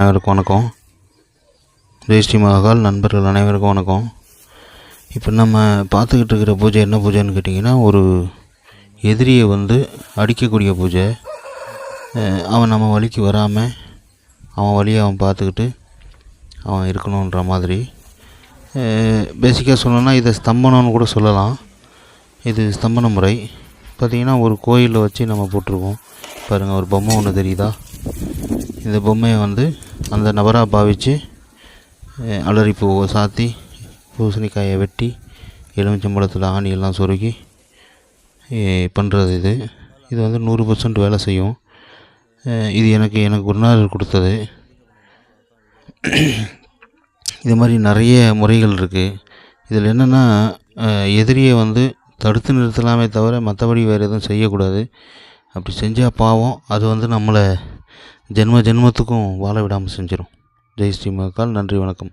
அனைவருக்கும் வணக்கம். ஜெய் ஸ்ரீ மகாகால் நண்பர்கள் அனைவருக்கும் வணக்கம். இப்போ நம்ம பார்த்துக்கிட்டு இருக்கிற பூஜை என்ன பூஜைன்னு கேட்டிங்கன்னா, ஒரு எதிரியை அடிக்கக்கூடிய பூஜை. அவன் நம்ம வழிக்கு வராமல் அவன் வழியை அவன் பார்த்துக்கிட்டு அவன் இருக்கணுன்ற மாதிரி. பேசிக்காக சொல்லணும்னா இதை ஸ்தம்பனம்னு கூட சொல்லலாம். இது ஸ்தம்பன முறை. பார்த்திங்கன்னா ஒரு கோயிலில் வச்சு நம்ம போட்டிருக்கோம். பாருங்கள், ஒரு பொம்மை ஒன்று தெரியுதா? இந்த பொம்மையை அந்த நபராக பாவித்து அலரி பூவை சாத்தி, பூசணிக்காயை வெட்டி, எலுமிச்சம்பழத்தில் ஆணியெல்லாம் சொருகி பண்ணுறது. இது 100% வேலை செய்யும். இது எனக்கு குருநாதர் கொடுத்தது. இது மாதிரி நிறைய முறைகள் இருக்குது. இதில் என்னென்னா, எதிரியை தடுத்து நிறுத்தலாமே தவிர மற்றபடி வேறு எதுவும் செய்யக்கூடாது. அப்படி செஞ்சால் பாவம், அது நம்மளை ஜென்மத்துக்கும் வாழ விடாமல் செஞ்சிடும். ஜெய் ஸ்ரீ மகாகால். நன்றி, வணக்கம்.